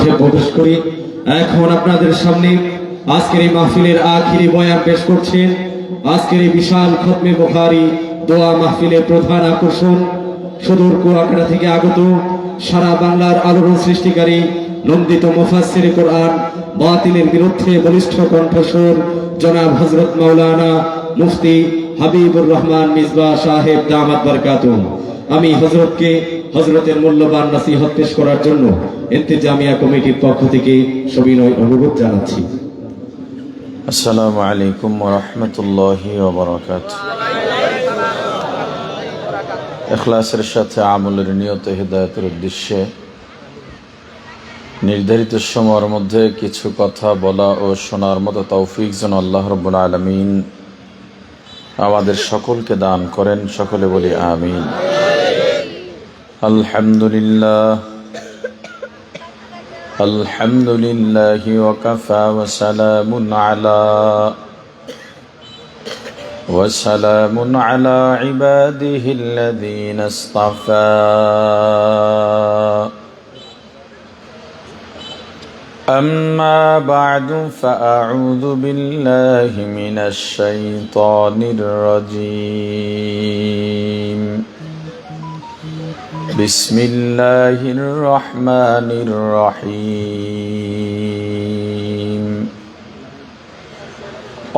মাঠে প্রবেশ করি। এখন আপনাদের সামনে আজকের এই মাহফিলের আখিরি বয়ান পেশ করছেন আজকের এই বিশাল খতমে বুখারী দোয়া মাহফিলের প্রধান আকর্ষণ, সুদূর কুয়াকাটা থেকে আগত, সারা বাংলার আলোড়ন সৃষ্টিকারী, নন্দিত মুফাসসিরে কোরআন, বাতিলের বিরুদ্ধে বলিষ্ঠ কণ্ঠস্বর জনাব হযরত মাওলানা মুফতি হাবিবুর রহমান মিসবাহ সাহেব দামাত বরকাতুহু। আমি হযরতকে হযরতের মূল্যবান নসিহত পেশ করার জন্য ইন্তেজামিয়া কমিটির পক্ষ থেকে সবিনয় অনুরোধ জানাচ্ছি। আসসালামু আলাইকুম ওয়া রাহমাতুল্লাহি ওয়া বারাকাতুহু। ইখলাসের সাথে আমলের নিয়তে হিদায়াতের উদ্দেশ্যে নির্ধারিত সময়ের মধ্যে কিছু কথা বলা ও শোনার মতো তৌফিক যেন আল্লাহ রাব্বুল আলামিন আমাদের সকলকে দান করেন। সকলে বলি আমিন। আলহামদুলিল্লাহ আলহামদুলিল্লাহি ওয়া কাফা ওয়া সালামুন আলা ইবাদিহিল্লাযীনা ইসতাফা। أما بعد فأعوذ بالله من الشيطان الرجيم. بسم الله الرحمن الرحيم.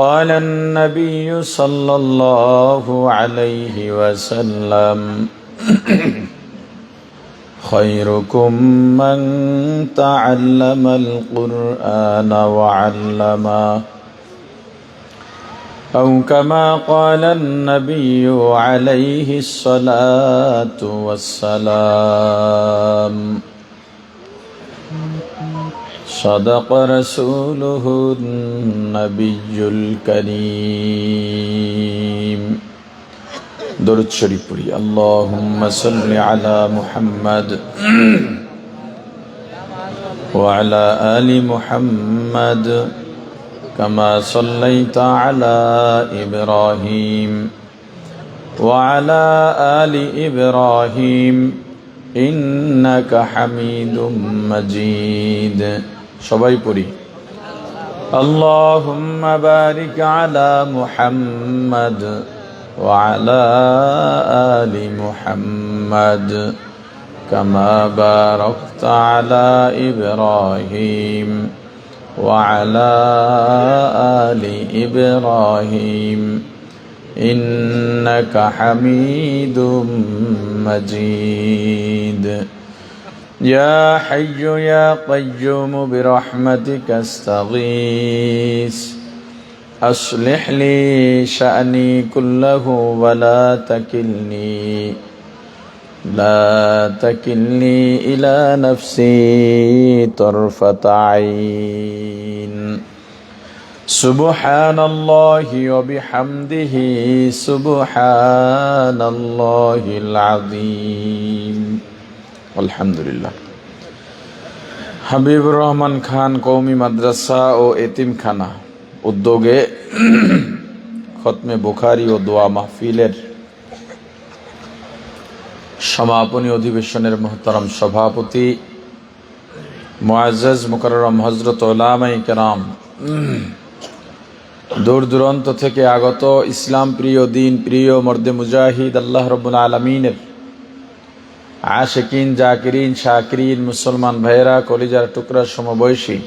قال النبي صلى الله عليه وسلم خيركم من تعلم القرآن وعلمه أو كما قال النبي عليه الصلاة والسلام. صدق رسوله النبي الكريم. درود شريف پڑھی. اللهم صل على محمد وعلى آل محمد كما صليت على إبراهيم وعلى آل إبراهيم إنك حميد مجيد. সবাই পড়ি. اللهم بارك على محمد وعلى آل محمد كما باركت على إبراهيم وعلى آل إبراهيم إنك حميد مجيد. يا حي يا قيوم برحمتك استغيث أصلح لي شأني كله ولا تكلني إلى نفسي طرفة عين. سبحان الله وبحمده سبحان الله العظيم. الحمد لله. হাবিবুর রহমান খান কওমি মাদ্রাসা ও এতিমখানা উদ্যোগে খতমে বুখারী ও দোয়া মাহফিলের সমাপনী অধিবেশনের মুহতারাম সভাপতি মুআজ্জাজ মুকাররম হযরত উলামায়ে কেরাম, দূর দূরান্ত থেকে আগত ইসলাম প্রিয়, দিন প্রিয়, মর্দে মুজাহিদ, আল্লাহ রাব্বুল আলামিনের আশিকিন, জাকিরিন, শাকিরিন মুসলমান ভাইয়েরা, কলিজার টুকরা সমবয়সী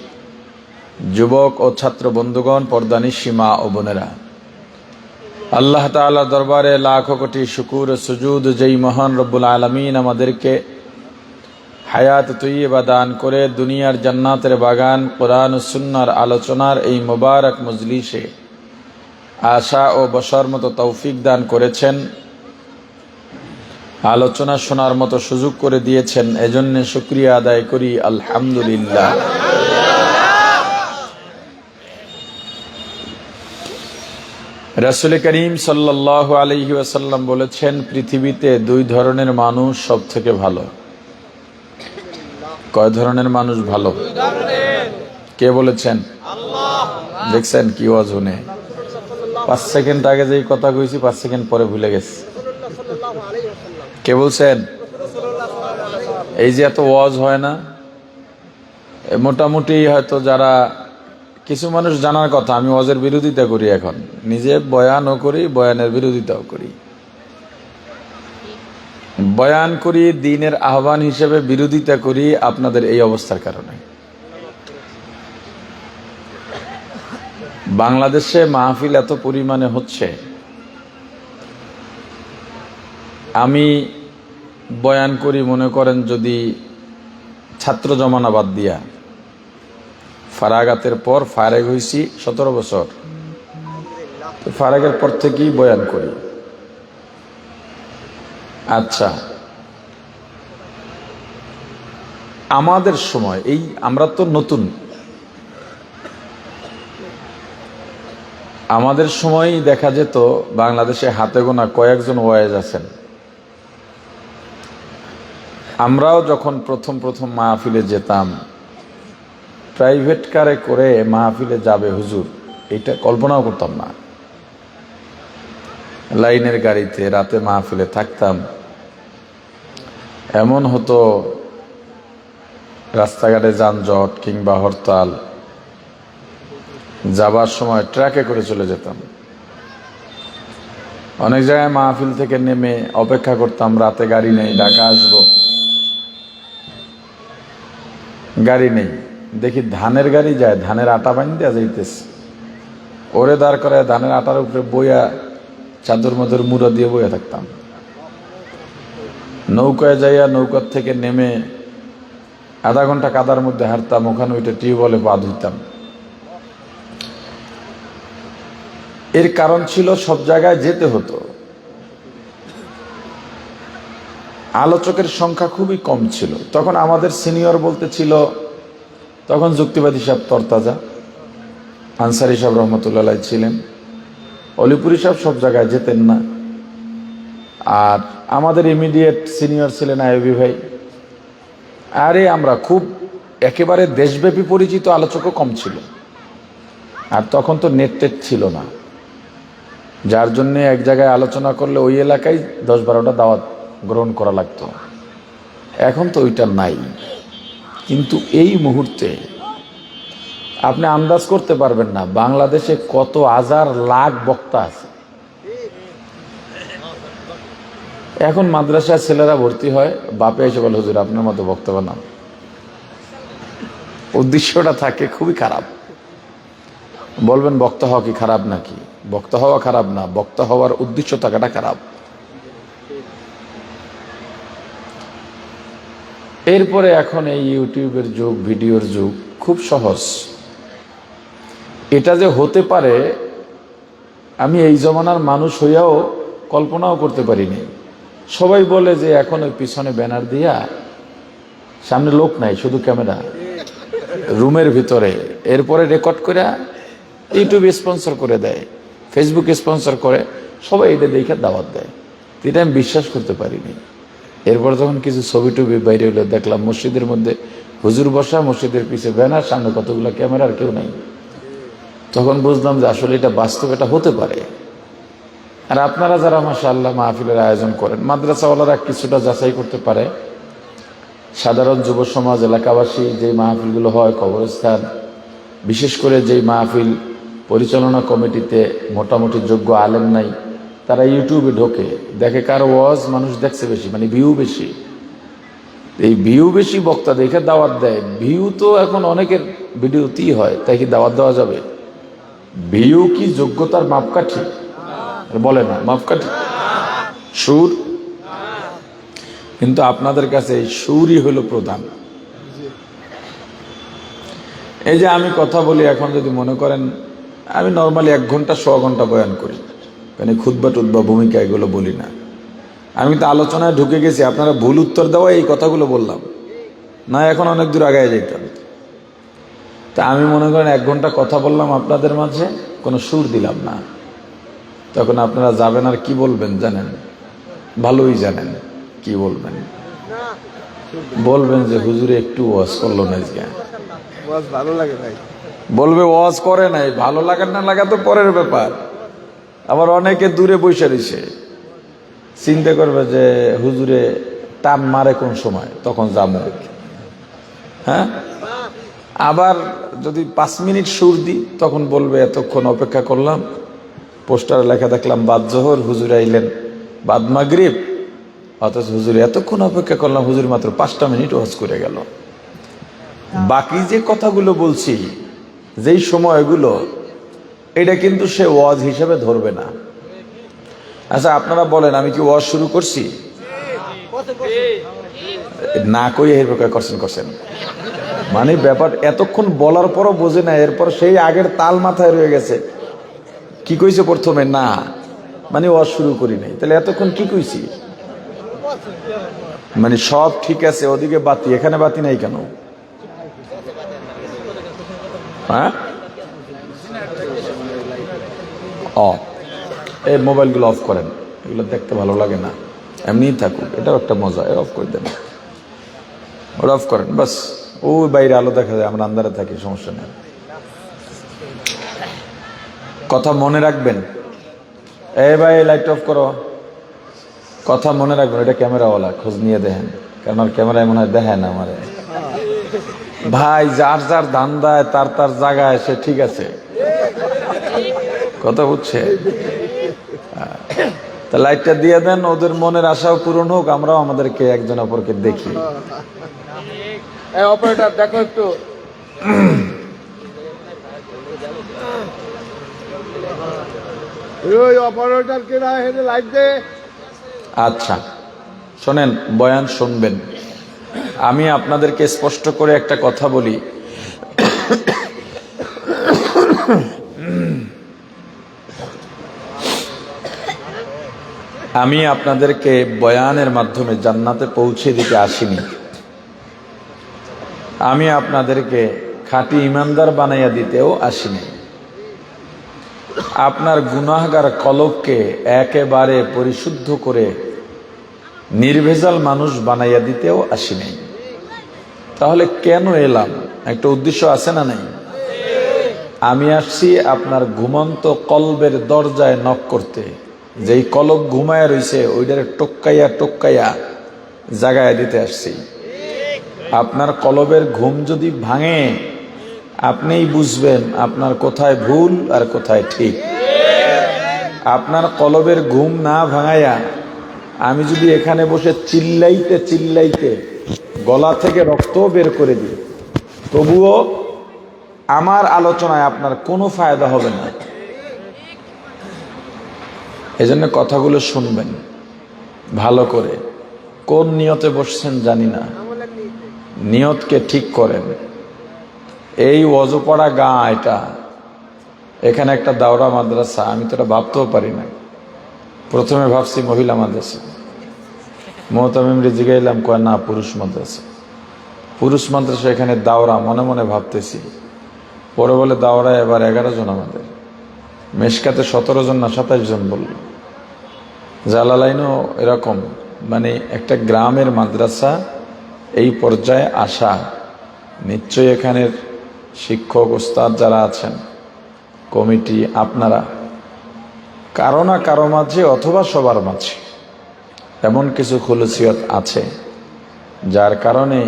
যুবক ও ছাত্র বন্ধুগণ, পর্দানিশী মা ও বোনেরা, আল্লাহ তাআলা দরবারে লাখো কোটি শুকুর ও সুজুদ, যেই মহান রব্বুল আলামিন আমাদেরকে হায়াত তৈয়বা দান করে দুনিয়ার জান্নাতের বাগান কোরআন ও সুন্নাহর আলোচনার এই মোবারক মজলিসে আশা ও বসার মতো তৌফিক দান করেছেন, আলোচনা শোনার মতো সুযোগ করে দিয়েছেন, এজন্য শুকরিয়া আদায় করি আলহামদুলিল্লাহ। রাসূল করিম সাল্লাল্লাহু আলাইহি ওয়াসাল্লাম বলেছেন, পৃথিবীতে দুই ধরনের মানুষ সব থেকে ভালো। কয় ধরনের মানুষ ভালো? কে বলেছেন? আল্লাহ। দেখছেন কি ওয়াজ শুনে 5 সেকেন্ড আগে যেই কথা কইছি 5 সেকেন্ড পরে ভুলে গেছি। কে বলছেন? এই যে এত ওয়াজ হয় না, মোটামুটি হয়তো যারা কিছু মানুষ জানার কথা, আমি ওয়াজের বিরোধিতা করি, এখন নিজে বয়ানও করি, বয়ানের বিরোধিতাও করি। বয়ান করি, দ্বীনের আহ্বান হিসেবে বিরোধিতা করি আপনাদের এই অবস্থার কারণে। বাংলাদেশে মাহফিল এত পরিমাণে হচ্ছে, আমি বয়ান করি মনে করেন যদি ছাত্র জমানা বাদ দিয়া, ফারাগাতের পর ফারেগ হয়েছি 17 বছর, ফারাগের পর থেকেই বয়ান করি। আচ্ছা, আমাদের সময় এই আমরা তো নতুন, আমাদের সময় দেখা যেত বাংলাদেশে হাতে গোনা কয়েকজন ওয়াইজ আছেন। আমরাও যখন প্রথম প্রথম মাহফিলে যেতাম, প্রাইভেট কারে করে মাহফিলে যাবে হুজুর, এটা কল্পনাও করতাম না। লাইনের গাড়িতে রাতে মাহফিলে থাকতাম। এমন হতো রাস্তাঘাটে যানজট কিংবা হরতাল, যাবার সময় ট্রাকে করে চলে যেতাম। অনেক জায়গায় মাহফিল থেকে নেমে অপেক্ষা করতাম, রাতে গাড়ি নেই, ঢাকা আসবো, গাড়ি নেই। দেখি ধানের গাড়ি যায়, ধানের আটা বান দেওয়া যাইতেছে, ওরে দাঁড় করে ধানের আটার উপরে বইয়া চাদর মদর মুড়া দিয়ে বইয়া থাকতাম। নৌকায় যাইয়া নৌকার থেকে নেমে আধা ঘন্টা কাদার মধ্যে হাঁটতাম, ওখানে ওইটা টিউবওয়েলে পা ধুইতাম। এর কারণ ছিল সব জায়গায় যেতে হতো। আলোচকের সংখ্যা খুবই কম ছিল। তখন আমাদের সিনিয়র বলতে ছিল, তখন যুক্তিবাদী সাহেব তরতাজা, আনসারি সাহেব রহমতুল্লাহ ছিলেন, অলিপুরি সাহেব সব জায়গায় যেতেন না। আর আমাদের ইমিডিয়েট সিনিয়র ছিলেন আইবি ভাই। আরে আমরা খুব একেবারে দেশব্যাপী পরিচিত আলোচকও কম ছিল। আর তখন তো নেট টেট ছিল না, যার জন্য এক জায়গায় আলোচনা করলে ওই এলাকায় 10-12টা দাওয়াত গ্রহণ করা লাগতো। এখন তো ওইটা নাই। কিন্তু এই মুহূর্তে আপনি আন্দাজ করতে পারবেন না বাংলাদেশে কত হাজার লাখ বক্তা আছে। এখন মাদ্রাসায় ছেলেরা ভর্তি হয়, বাপে এসে বলে হুজুর আপনার মতো বক্তা বানান। উদ্দেশ্যটা থাকে খুবই খারাপ। বলবেন বক্তা হওয়া কি খারাপ নাকি? বক্তা হওয়া খারাপ না, বক্তা হওয়ার উদ্দেশ্য থাকাটা খারাপ। এরপরে এখন এই ইউটিউবের যুগ, ভিডিওর যুগ, খুব সহজ। এটা যে হতে পারে আমি এই জমানার মানুষ হইয়াও কল্পনাও করতে পারিনি। সবাই বলে যে এখন ওই পিছনে ব্যানার দিয়া, সামনে লোক নাই, শুধু ক্যামেরা, রুমের ভিতরে, এরপরে রেকর্ড করে ইউটিউব স্পন্সর করে দেয়, ফেসবুক স্পন্সর করে, সবাই এটা দেখে দাওয়াত দেয়। এটা আমি বিশ্বাস করতে পারিনি। এরপর যখন কিছু ছবি টবি বাইরে হলো, দেখলাম মসজিদের মধ্যে হুজুর বসা, মসজিদের পিছে ব্যানার, সামনে কতগুলো ক্যামেরা, আর কেউ নাই। তখন বুঝলাম যে আসলে এটা বাস্তব, এটা হতে পারে। আর আপনারা যারা মাশাআল্লাহ মাহফিলের আয়োজন করেন, মাদ্রাসাওয়ালারা কিছুটা যাচাই করতে পারে। সাধারণ যুব সমাজ, এলাকাবাসী, যে মাহফিলগুলো হয়, কবরস্থান, বিশেষ করে যেই মাহফিল পরিচালনা কমিটিতে মোটামুটি যোগ্য আলেম নাই, তারা ইউটিউবে ঢোকে, দেখে কার ওয়াজ মানুষ দেখছে বেশি, মানে ভিউ বেশি। এই ভিউ বেশি বক্তা দেখে দাওয়াত দেয়। ভিউ তো এখন অনেকের ভিডিওতেই হয়, তাই কি দাওয়াত দেওয়া যাবে? ভিউ কি যোগ্যতার মাপকাঠি? বলে না মাপকাঠি, সুর। কিন্তু আপনাদের কাছে এই সুরই হলো প্রধান। এই যে আমি কথা বলি, এখন যদি মনে করেন আমি নর্মালি 1 ঘন্টা 100 ঘন্টা বয়ান করি, মানে খুতবা টুতবা ভূমিকা এগুলো বলি না। আমি তো আলোচনায় ঢুকে গেছি, আপনারা ভুল উত্তর দেওয়া এই কথাগুলো বললাম না, এখন অনেক দূর আগায় যেতাম। তা আমি মনে করেন 1 ঘন্টা কথা বললাম আপনাদের মাঝে, কোনো সুর দিলাম না, তখন আপনারা যাবেন আর কি বলবেন জানেন? ভালোই জানেন কি বলবেন। বলবেন যে হুজুরে একটু ওয়াজ করলো না, ভালো লাগে ভাই। বলবে ওয়াজ করে নাই, ভালো লাগা না লাগা তো পরের ব্যাপার। আবার অনেকে দূরে বসে রয়েছে, চিন্তা করবে যে হুজুরে টান মারে কোন সময়, তখন যাবো। হ্যাঁ, আবার যদি 5 মিনিট সুর দিই তখন বলবে এতক্ষণ অপেক্ষা করলাম, পোস্টারে লেখা দেখলাম বাদ জোহর, হুজুর আইলেন বাদ মাগরিব, অথচ হুজুর এতক্ষণ অপেক্ষা করলাম, হুজুর মাত্র 5টা মিনিট ওয়াজ করে গেল। বাকি যে কথাগুলো বলছি, যেই সময়গুলো, এটা কিন্তু সে ওয়াজ হিসেবে ধরবে না। আচ্ছা আপনারা বলেন, আমি কি ওয়াজ শুরু করছি? না কই এই প্রকার করছেন মানে ব্যাপার এতক্ষণ বলার পরও বোঝে না, এরপর সেই আগের তাল মাথায় রয়ে গেছে। কি কইছে প্রথমে? না মানে ওয়াজ শুরু করি নাই, তাহলে এতক্ষণ কি কইছি? মানে সব ঠিক আছে, ওদিকে বাতি, এখানে বাতি নাই কেন? হ্যাঁ, এই মোবাইলগুলো অফ করেন, এগুলো দেখতে ভালো লাগে না, এমনিই থাকুক, এটাও একটা মজা, অফ করে দেন, ওটা অফ করেন বাস। ওই বাইরে আলো দেখা যায়, আমরা আন্ধারে থাকি, সমস্যা নেই। কথা মনে রাখবেন, এই ভাই লাইট অফ করো, কথা মনে রাখবেন, এটা ক্যামেরাওয়ালা, খোঁজ নিয়ে দেখেন, কারণ ক্যামেরায় মনে হয় দেখেন আমারে। ভাই যার যার ধান্দায় তার তার জায়গায় সে ঠিক আছে, কথা বুঝছে? তা লাইটটা দিয়ে দেন, ওদের মনের আশাও পূরণ হোক, আমরাও আমাদেরকে একজন অপরকে দেখি। অপারেটর দেখো একটু, ওই অপারেটর কে না হেঁটে লাইট দে। আচ্ছা শোনেন, বয়ান শুনবেন। আমি আপনাদেরকে স্পষ্ট করে একটা কথা বলি, আমি আপনাদেরকে বয়ানের মাধ্যমে জান্নাতে পৌঁছে দিতে আসিনি। আমি আপনাদেরকে খাঁটি ইমানদার বানাইয়া দিতেও আসিনি। আপনার গুনাহগার কলবকে একেবারে পরিশুদ্ধ করে নির্ভেজাল মানুষ বানাইয়া দিতেও আসিনি। তাহলে কেন এলাম? একটা উদ্দেশ্য আছে না নাই? আমি আসছি আপনার ঘুমন্ত কলবের দরজায় নক করতে। যেই কলব ঘুমায়া রইছে ওইটারে টক্কাইয়া টক্কাইয়া জাগায় দিতে আসছি। আপনার কলবের ঘুম যদি ভাঙে, আপনিই বুঝবেন আপনার কোথায় ভুল আর কোথায় ঠিক। আপনার কলবের ঘুম না ভাঙাইয়া আমি যদি এখানে বসে চিল্লাইতে চিল্লাইতে গলা থেকে রক্ত বের করে দিই, তবুও আমার আলোচনায় আপনার কোনো ফায়দা হবে না। এজন্য কথাগুলো শুনবেন ভালো করে। কোন নিয়তে বসছেন জানি না, নিয়তকে ঠিক করেন। এই অজপড়া গা, এখানে একটা দাওরা মাদ্রাসা, আমি তো এটা ভাবতেও পারি না। প্রথমে ভাবছি মহিলা মাদ্রাসা, মোহতামিমরে জিগাইলাম, কয় না পুরুষ মাদ্রাসা। পুরুষ মাদ্রাসা, এখানে দাওরা, মনে মনে ভাবতেছি। পরে বলে দাওরায় এবার 11 জন, আমাদের মেশকাতে 17 জন না 27 জন বলল। জালালাইনও এরকম, মানে একটা গ্রামের মাদ্রাসা এই পর্যায়ে আসা, নিশ্চয়ই এখানের শিক্ষক ওস্তাদ যারা আছেন, কমিটি, আপনারা কারো না কারো মাঝে অথবা সবার মাঝে এমন কিছু খুলুসিয়ত আছে যার কারণে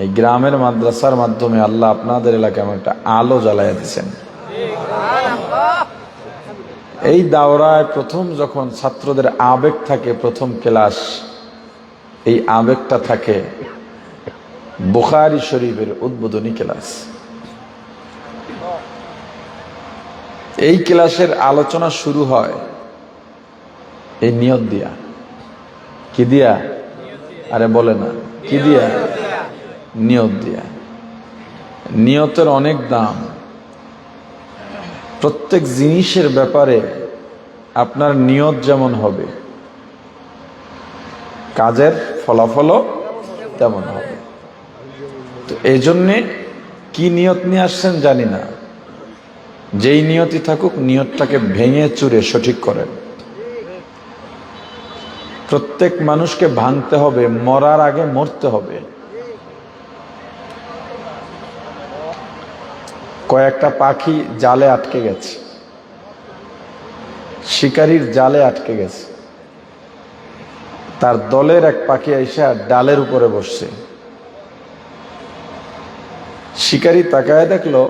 এই গ্রামের মাদ্রাসার মাধ্যমে আল্লাহ আপনাদের এলাকায় একটা আলো জ্বালাইয়া দিচ্ছেন। এই দাওরায় প্রথম যখন ছাত্রদের আবেগ থাকে, প্রথম ক্লাস, এই আবেগটা থাকে বুখারী শরীফের উদ্বোধনী ক্লাস। এই ক্লাসের আলোচনা শুরু হয় এই নিয়ত দিয়া। কি দিয়া? আরে বলে না, কি দিয়া? নিয়ত দিয়া। নিয়তের অনেক দাম। প্রত্যেক জিনিসের ব্যাপারে আপনার নিয়ত যেমন হবে, কাজের ফলাফলও তেমন হবে। তো এই জন্যে কি নিয়ত নিয়ে আসছেন জানি না, যেই নিয়তই থাকুক, নিয়তটাকে ভেঙে চুরে সঠিক করেন। প্রত্যেক মানুষকে ভাঙতে হবে, মরার আগে মরতে হবে। কয়েকটা পাখি জালে আটকে গেছে, শিকারীর জালে আটকে গেছে। তার দলের এক পাখি এসে ডালের উপরে বসছে। শিকারী তাকায় দেখলো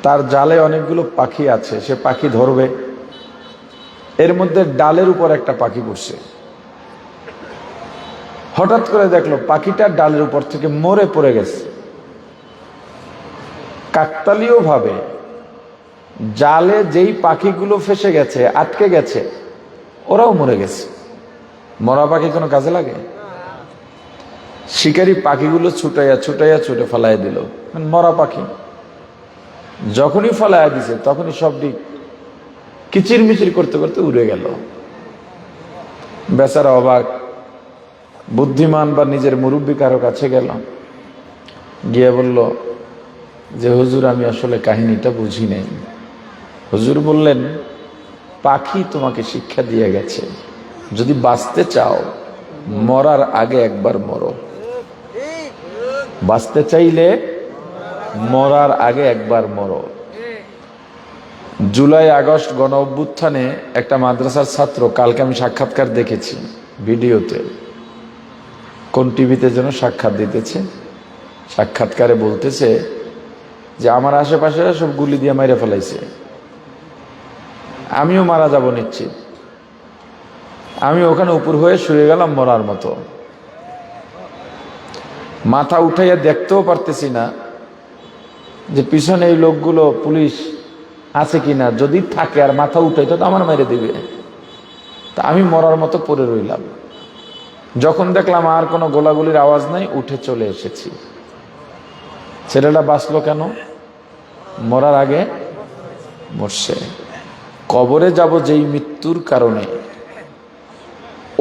তার জালে অনেকগুলো পাখি আছে, সে পাখি ধরবে। এর মধ্যে ডালের উপর একটা পাখি বসছে। হঠাৎ করে দেখলো পাখিটা ডালের উপর থেকে মরে পড়ে গেছে। কাকতালীয় ভাবে জালে যেই পাখিগুলো ফেসে গেছে, আটকে গেছে, ওরাও মরে গেছে। মরা পাখি কোনো কাজে লাগে? শিকারী পাখিগুলো ছুটাইয়া ছুটাইয়া ছুটে ফেলাই দিল। মরা পাখি যখনই ফেলাইয়া দিছে তখনই সবটি কিচির মিচির করতে করতে উড়ে গেল। বেচারা অবাক। বুদ্ধিমান বা নিজের মুরব্বী কারো কাছে গেল, গিয়ে বলল যে হুজুর, আমি আসলে কাহিনীটা বুঝি নাই। হুজুর বললেন, পাখি তোমাকে শিক্ষা দিয়ে গেছে, যদি বাঁচতে চাও মরার আগে একবার মরো। বাঁচতে চাইলে মরার আগে একবার মরো। জুলাই আগস্ট গণ অভ্যুত্থানে একটা মাদ্রাসার ছাত্র, কালকে আমি সাক্ষাৎকার দেখেছি ভিডিওতে, কোন টিভিতে যেন সাক্ষাৎ দিতেছে। সাক্ষাৎকারে বলতেছে যে আমার আশেপাশে সব গুলি দিয়ে মাইরে ফেলাইছে, আমিও মারা যাব নিশ্চিত। আমি ওখানে উপর হয়ে শুয়ে গেলাম মরার মতো। মাথা উঠাইয়া দেখতেও পারতেছি না যে পিছনে এই লোকগুলো পুলিশ আছে কিনা। যদি থাকে আর মাথা উঠাইতো তো আমার মেরে দিবে। তা আমি মরার মতো পড়ে রইলাম। যখন দেখলাম আর কোনো গোলাগুলির আওয়াজ নাই, উঠে চলে এসেছি। ছেলেটা বাঁচলো কেন? মরার আগে মরছে। কবরে যাব যেই মৃত্যুর কারণে,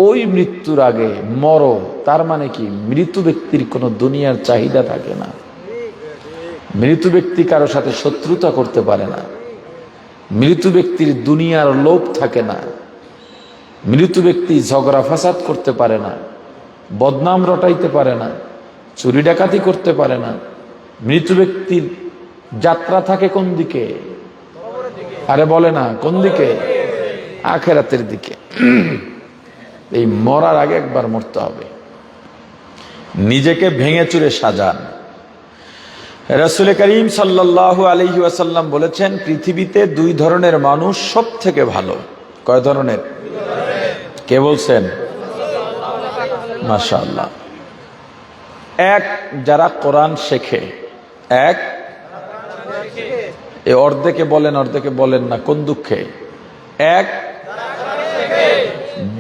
ওই মৃত্যুর আগে মরো। তার মানে কি? মৃত ব্যক্তির কোনো দুনিয়ার চাহিদা থাকে না। মৃত ব্যক্তি কারো সাথে শত্রুতা করতে পারে না। মৃত ব্যক্তির দুনিয়ার লোভ থাকে না। মৃত ব্যক্তি ঝগড়া ফাসাদ করতে পারে না, বদনাম রটাইতে পারে না, চুরি ডাকাতি করতে পারে না। মৃত ব্যক্তির যাত্রা থাকে কোন দিকে? আরে বলে না, কোন দিকে? আখেরাতের দিকে। এই মরার আগে একবার মরতে হবে। নিজেকে ভেঙে চুরে সাজান। রাসূল করিম সাল্লাল্লাহু আলাইহি ওয়াসাল্লাম বলেছেন, পৃথিবীতে দুই ধরনের মানুষ সব থেকে ভালো। কয় ধরনের? কে বলছেন? মাশাআল্লাহ। এক, যারা কোরআন শেখে। এক, এ অর্ধেকে বলেন অর্ধেকে বলেন না, কোন দুঃখে? এক।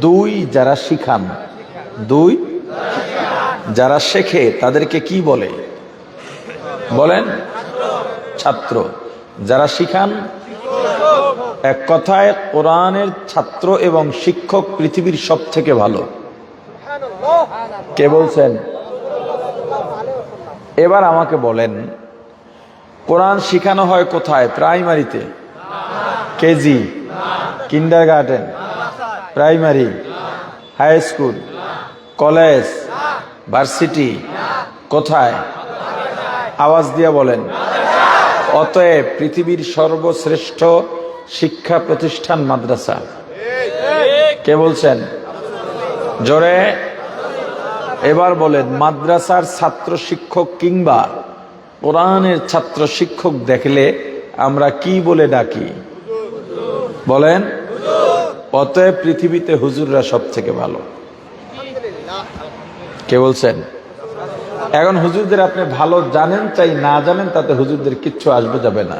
দুই, যারা শিখান। দুই, যারা শেখে তাদেরকে কি বলে? বলেন, ছাত্র। যারা শিখান, এক কথায় কোরআনের ছাত্র এবং শিক্ষক পৃথিবীর সব থেকে ভালো। কে বলছেন? এবার আমাকে বলেন, কোরআন শিখানো হয় কোথায়? প্রাইমারিতে? KG, kindergarten, primary, high school, college, varsity? কোথায়? আওয়াজ দিয়ে বলেন। অতএব পৃথিবীর সর্বশ্রেষ্ঠ শিক্ষা প্রতিষ্ঠান মাদ্রাসা। কে বলছেন? জোরে। এবার বলেন, মাদ্রাসার ছাত্র শিক্ষক কিংবা কোরআনের ছাত্র শিক্ষক দেখলে আমরা কি বলে ডাকি? বলেন। অতএব পৃথিবীতে হুজুররা সব থেকে ভালো। কে বলছেন? এখন হুজুরদের আপনি ভালো জানেন চাই না জানেন, তাতে হুজুরদের কিচ্ছু আসবে যাবে না।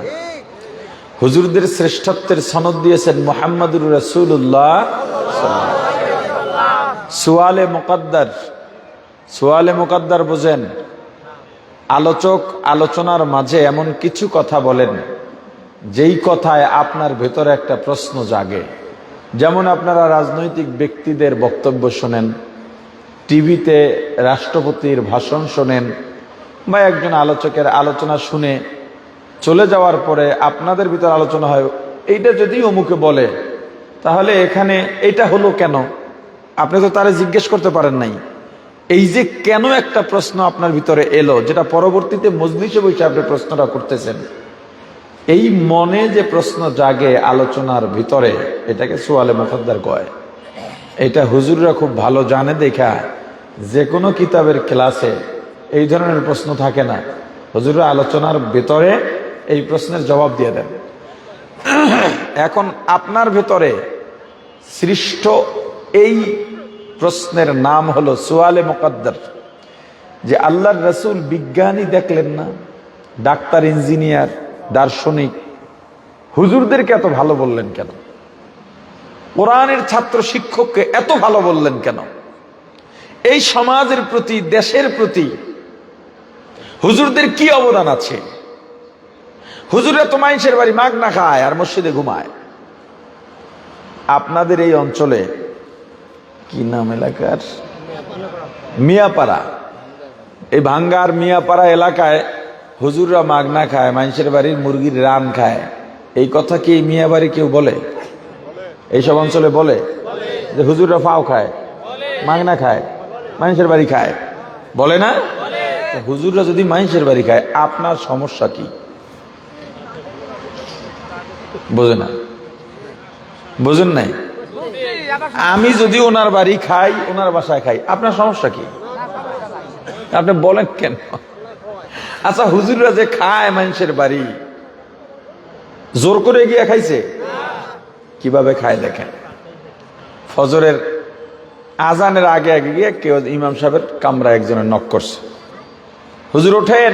হুজুরদের শ্রেষ্ঠত্বের সনদ দিয়েছেন মুহাম্মদুর রাসূলুল্লাহ। সুয়ালে মুকাদ্দার। সুয়ালে মুকাদ্দার বোঝেন? আলোচক আলোচনার মাঝে এমন কিছু কথা বলেন যেই কথায় আপনার ভেতরে একটা প্রশ্ন জাগে। যেমন আপনারা রাজনৈতিক ব্যক্তিদের বক্তব্য শোনেন, টিভিতে রাষ্ট্রপতির ভাষণ শোনেন, বা একজন আলোচকের আলোচনা শুনে চলে যাওয়ার পরে আপনাদের ভিতর আলোচনা হয়, এইটা যদি অমুকে বলে তাহলে এখানে এটা হলো কেন? আপনি তো তারে জিজ্ঞেস করতে পারেন নাই। এই যে কেন একটা প্রশ্ন আপনার ভিতরে এলো, যেটা পরবর্তীতে মজলিসে বসে আপনি প্রশ্নটা করতেছেন, এই মনে যে প্রশ্ন জাগে আলোচনার ভিতরে, এটাকে সুয়ালে মুকাদ্দার কয়। এটা হুজুররা খুব ভালো জানে দেখা যে কোনো কিতাবের ক্লাসে এই ধরনের প্রশ্ন থাকে না। হুজুরের আলোচনার ভেতরে এই প্রশ্নের জবাব দিয়ে দেন। এখন আপনার ভেতরে সৃষ্ট এই প্রশ্নের নাম হলো সুয়ালে মুকদ্দার, যে আল্লাহর রাসূল বিজ্ঞানী দেখলেন না, ডাক্তার, ইঞ্জিনিয়ার, দার্শনিক, হুজুরদেরকে এত ভালো বললেন কেন? কোরআনের ছাত্র শিক্ষককে এত ভালো বললেন কেন? এই সমাজের প্রতি, দেশের প্রতি হুজুরদের কি অবদান আছে? হুজুরে তো মানুষের বাড়ি মাগনা খায় আর মসজিদে ঘুমায়। আপনাদের এই অঞ্চলে কি নাম এলাকার? মিয়াপাড়া। এই ভাঙ্গার মিয়াপাড়া এলাকায় হুজুররা মাগনা খায়, মানুষের বাড়ির মুরগির রান খায়। এই কথা কি এই মিয়া বাড়ি কেউ বলে? এইসব অঞ্চলে বলে যে হুজুররা ফাও খায়, মাগনা খায়, মানুষের বাড়ি খায়, বলে না? হুজুররা যদি মানুষের বাড়ি খায়, আপনার সমস্যা কি? বোঝে না? বোঝেন নাই? আমি যদি ওনার বাড়ি খাই, ওনার বাসায় খাই, আপনার সমস্যা কি? আপনি বলেন কেন? আচ্ছা, হুজুররা যে খায় মানুষের বাড়ি, জোর করে গিয়ে খাইছে? কিভাবে খায় দেখেন। ফজরের আজানের আগে আগে গিয়ে কেউ ইমাম সাহেবের কামরা একজনের নক করছে, হুজুর ওঠেন।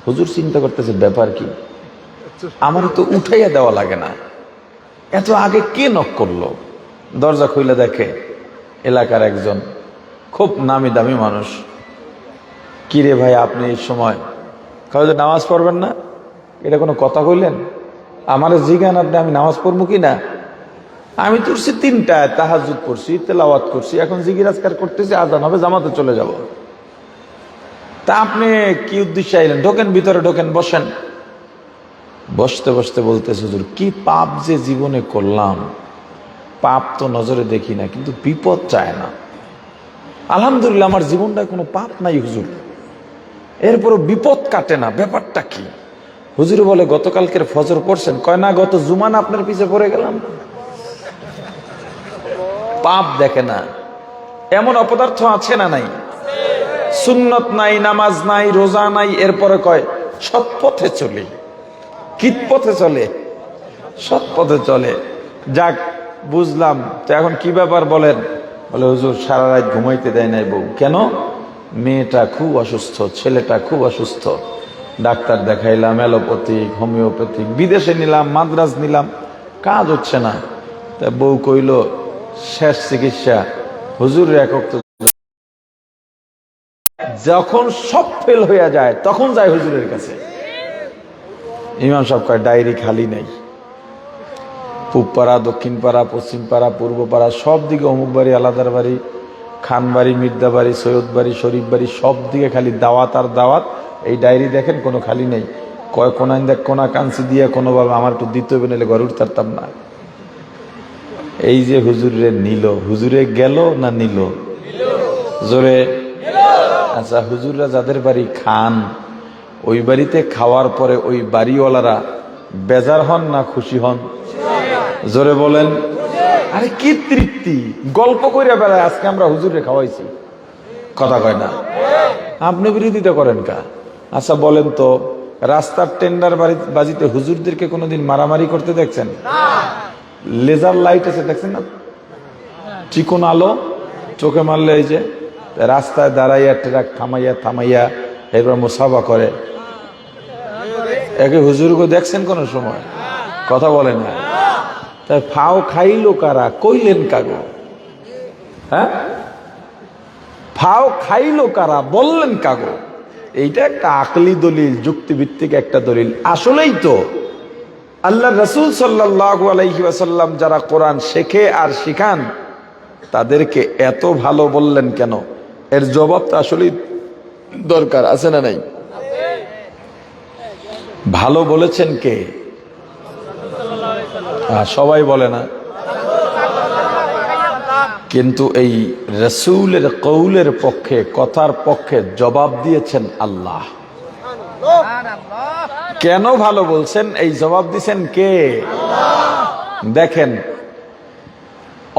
হুজুর চিন্তা করতেছে ব্যাপার কি, আমার তো উঠাইয়া দেওয়া লাগে না, এত আগে কে নক করলো? দরজা খুলে দেখে এলাকার একজন খুব নামি দামি মানুষ। কিরে ভাই, আপনি এই সময় কাউকে নামাজ পড়বেন না? এটা কোনো কথা কইলেন? আমার জিজ্ঞান আপনি আমি নামাজ পড়বো কি না? আমি তুলছি 3টায়, তাহাজ্জুদ পড়ছি, তেলাওয়াত করছি, এখন জিকির-আজকার করতেছি, আজান হবে, জামাতে চলে যাব। তা আপনি কি উদ্দেশ্যে আইলেন? ঢোকেন ভিতরে, ঢোকেন, বসেন। বসতে বসতে বলতেছে, হুজুর কি পাপ যে জীবনে করলাম, পাপ তো নজরে দেখি না, কিন্তু বিপদ চায় না। আলহামদুলিল্লাহ আমার জীবনটায় কোনো পাপ নাই হুজুর, এরপরও বিপদ কাটে না, ব্যাপারটা কি? হুজুর বলে, গতকালকের ফজর পড়ছেন? কয় না, গত জুমান আপনার পিছে পড়ে গেলাম। পাপ দেখে না। এমন অপদার্থ আছে না নাই? সুন্নত নাই, নামাজ নাই, রোজা নাই, এরপরে কয় সৎ পথে চলে। কি পথে চলে? সৎ পথে চলে। যাক, বুঝলাম। তো এখন কি ব্যাপার বলেন? বলে, হুজুর সারা রাত ঘুমাইতে দেয় নাই বউ। কেন? মেয়েটা খুব অসুস্থ, ছেলেটা খুব অসুস্থ, ডাক্তার দেখাইলাম, অ্যালোপ্যাথিক, হোমিওপ্যাথিক, বিদেশে নিলাম, মাদ্রাজ নিলাম, কাজ হচ্ছে না। তা বউ কইল, শেষ চিকিৎসা হুজুরের একক। যখন সব ফেল হইয়া যায় তখন যায় হুজুরের কাছে। ইমাম সাহেব কয়, ডায়েরি খালি নাই। পূব পাড়া, দক্ষিণ পাড়া, পশ্চিম পাড়া, পূর্ব পাড়া, সব দিকে অমুক বাড়ি, আলাদার বাড়ি, খান বাড়ি, মির্দা বাড়ি, সৈয়দ বাড়ি, শরীফ বাড়ি, সব দিকে খালি দাওয়াত আর দাওয়াত। এই ডায়েরি দেখেন, কোনো খালি নেই। কয় কোনাইন দেখ, কোনা কাঞ্চি দিয়ে কোনোভাবে আমার একটু দিতে হবে, নাহলে ঘরে উঠতে পারতাম না। এই যে হুজুরে নিল, হুজুরে গেল না নিল? জোরে। আচ্ছা, হুজুররা যাদের বাড়ি খান, ওই বাড়িতে খাওয়ার পরে ওই বাড়িওয়ালারা বেজার হন না খুশি হন? জোরে বলেন। আরে কি তৃপ্তি, গল্প কইরা বেড়ায়, আজকে আমরা হুজুরে খাওয়াইছি, কথা কয় না? আপনি বিরোধিতা করেন কা? আচ্ছা বলেন তো, রাস্তার টেন্ডার বাজিতে হুজুরদেরকে কোনোদিন মারামারি করতে দেখছেন? লেজার লাইট আছে দেখছেন না, চিকন আলো, চোখে মারলে এই যে রাস্তায় দাঁড়াইয়া ট্রাক থামাইয়া থামাইয়া এরপর মুসাফা করে। একে হুজুরকে দেখছেন কোন সময়? কথা বলে না। তাই ফাও খাইলো কারা, কইলেন কাগো? হ্যাঁ, ফাও খাইলো কারা, বললেন কাগো? এইটা একটা আকলি দলিল, যুক্তিভিত্তিক একটা দলিল। আসলেই তো আল্লাহ রাসূল সাল্লাল্লাহু আলাইহি ওয়াসাল্লাম যারা কোরআন শেখে আর শিখান, তাদেরকে এত ভালো বললেন কেন? এর জবাবটা আসলেই দরকার আছে না নাই? ভালো বলেছেন কে? সবাই বলে না, কিন্তু এই রাসূলের কৌলের পক্ষে, কথার পক্ষে জবাব দিয়েছেন আল্লাহ। কেন ভালো বলছেন, এই জবাব দিয়েছেন কে? দেখেন,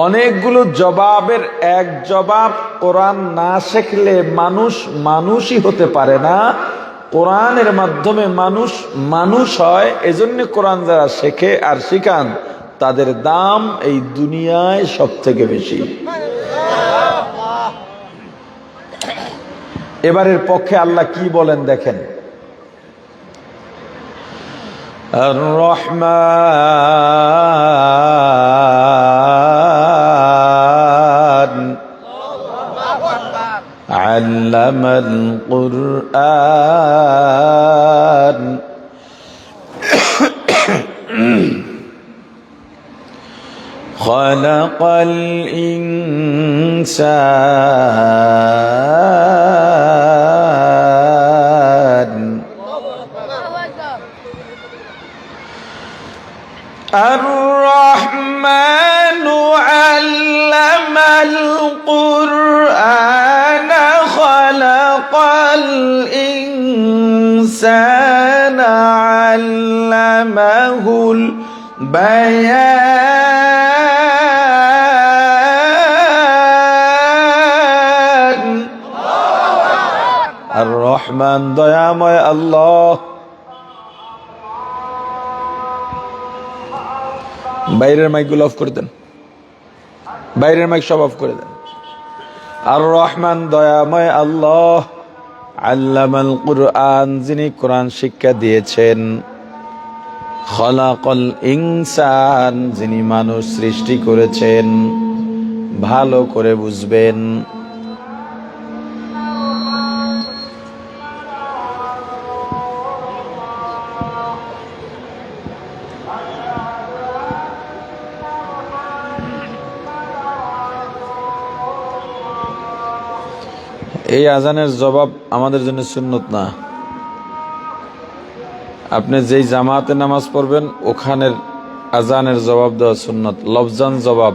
অনেকগুলো জবাবের এক জবাব, কোরআন না শিখলে মানুষ মানুষই হতে পারে না। কোরআনের মাধ্যমে মানুষ মানুষ হয়। এজন্য কোরআন যারা শেখে আর শিখান তাদের দাম এই দুনিয়ায় সব থেকে বেশি। এবারের পক্ষে আল্লাহ কি বলেন দেখেন, আর রহমান আল্লামাল কুরআন খালাকাল ইনসান الرحمن علم القرآن خلق الإنسان علمه البيان الرحمن দয়াময় আল্লাহ। বাইরের মাইকগুলো অফ করে দেন, বাইরের মাইক সব অফ করে দেন। আর রহমান দয়াময় আল্লাহ, আল্লামাল কুরআন যিনি কোরআন শিক্ষা দিয়েছেন, খলাকাল ইনসান যিনি মানুষ সৃষ্টি করেছেন। ভালো করে বুঝবেন, এই আজানের জবাব আমাদের জন্য সুন্নত না। আপনি যেই জামাতে নামাজ পড়বেন ওখানের আজানের জবাব দেওয়া সুন্নত, লফজান জবাব।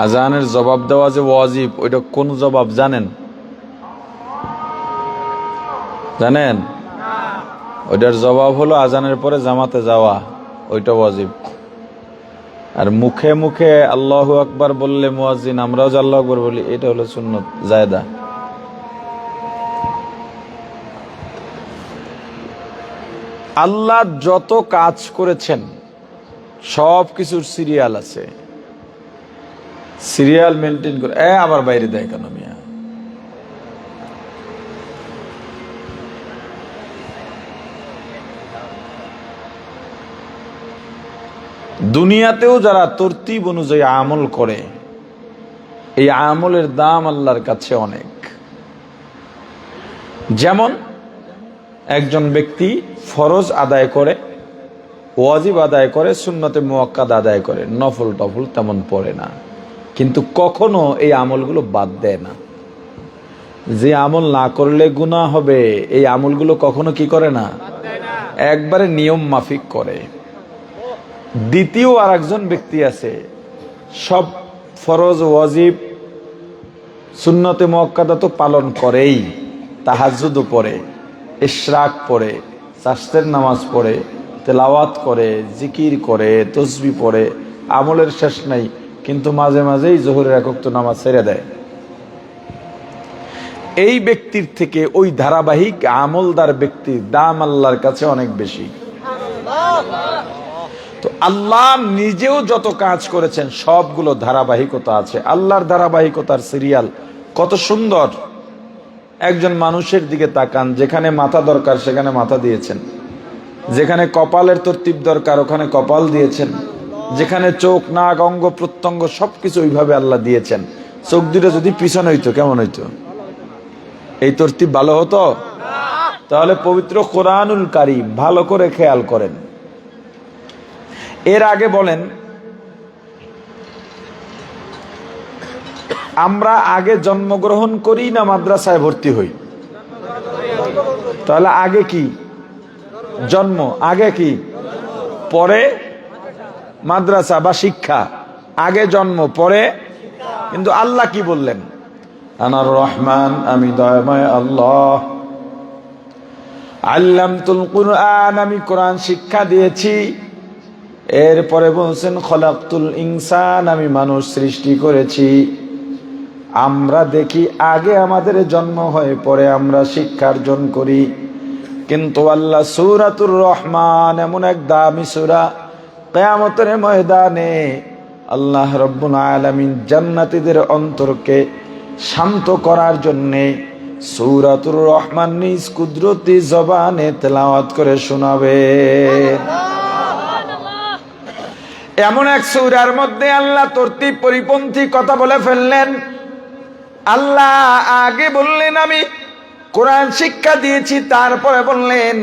আজানের জবাব দেওয়া যে ওয়াজিব, ওইটা কোন জবাব জানেন? জানেন? ওইটার জবাব হলো আজানের পরে জামাতে যাওয়া, ওইটা ওয়াজিব। আর মুখে মুখে আল্লাহু আকবার বললে মুয়াজ্জিন আমরাও যে আল্লাহু আকবার বলি, এটা হলো সুন্নত জায়েদা। আল্লাহ যত কাজ করেছেন সব কিছুর সিরিয়াল আছে, সিরিয়াল মেনটেন করে। আবার বাইরে দেয় কেন মিয়া? দুনিয়াতেও যারা তরতিব অনুযায়ী আমল করে, এই আমলের দাম আল্লাহর কাছে অনেক। যেমন একজন ব্যক্তি ফরজ আদায় করে, ওয়াজিব আদায় করে, সুন্নতে মুআক্কাদ আদায় করে, নফল টফল তেমন পড়ে না, কিন্তু কখনো এই আমলগুলো বাদ দেয় না। যে আমল না করলে গুনাহ হবে এই আমলগুলো কখনো কি করে না, একবারে নিয়ম মাফিক করে। দ্বিতীয় আর একজন ব্যক্তি আছে, সব ফরজ ওয়াজিব সুন্নতে মুআক্কাদা তো পালন করেই, তাহাজ্জুদও পড়ে, ইশরাক পড়ে, চাশতের নামাজ পড়ে, তেলাওয়াত করে, জিকির করে, তসবিহ পড়ে, আমলের শেষ নাই, কিন্তু মাঝে মাঝেই জোহরের এক ওয়াক্ত নামাজ ছেড়ে দেয়। এই ব্যক্তির থেকে ওই ধারাবাহিক আমলদার ব্যক্তির দাম আল্লাহর কাছে অনেক বেশি। তো আল্লাহ নিজেও যত কাজ করেছেন সবগুলো ধারাবাহিকতা আছে। আল্লাহর ধারাবাহিকতার সিরিয়াল কত সুন্দর। একজন মানুষের দিকে তাকান, যেখানে মাথা দরকার সেখানে মাথা দিয়েছেন, যেখানে কপালের তরতিব দরকার ওখানে কপাল দিয়েছেন, যেখানে চোখ নাক অঙ্গ প্রত্যঙ্গ সবকিছু ওইভাবে আল্লাহ দিয়েছেন। চোখ দুটো যদি পিছনে হইতো কেমন হইতো? এই তরতিব ভালো হতো? তাহলে পবিত্র কোরআনুল কারীম ভালো করে খেয়াল করেন। এর আগে বলেন, আমরা আগে জন্মগ্রহণ করি না মাদ্রাসায় ভর্তি হই? তাহলে আগে কি? জন্ম। আগে কি? পরে মাদ্রাসা বা শিক্ষা। আগে জন্ম পরে। কিন্তু আল্লাহ কি বললেন? আনার রহমান, আমি দয়াময় আল্লাহ। আল্লামতুল কুরআন, আমি কোরআন শিক্ষা দিয়েছি। এরপরে বলছেন খলাকতুল ইনসান, আমি মানুষ সৃষ্টি করেছি। আমরা দেখি আগে আমাদের জন্ম হয়, পরে আমরা শিক্ষা অর্জন করি। কিন্তু আল্লাহ সূরাতুর রহমান এমন এক দামি সূরা, কিয়ামতের ময়দানে আল্লাহ রাব্বুল আলামিন জান্নাতীদের অন্তরকে শান্ত করার জন্যে সূরাতুর রহমান নিজ কুদরতি জবানে তেলাওয়াত করে শোনাবে। এমন এক সূরার মধ্যে আল্লাহ তরতিব পরিপন্থী কথা বলে ফেললেন। আল্লাহ আগে বললেন আমি কোরআন শিক্ষা দিয়েছি, তারপরে বললেন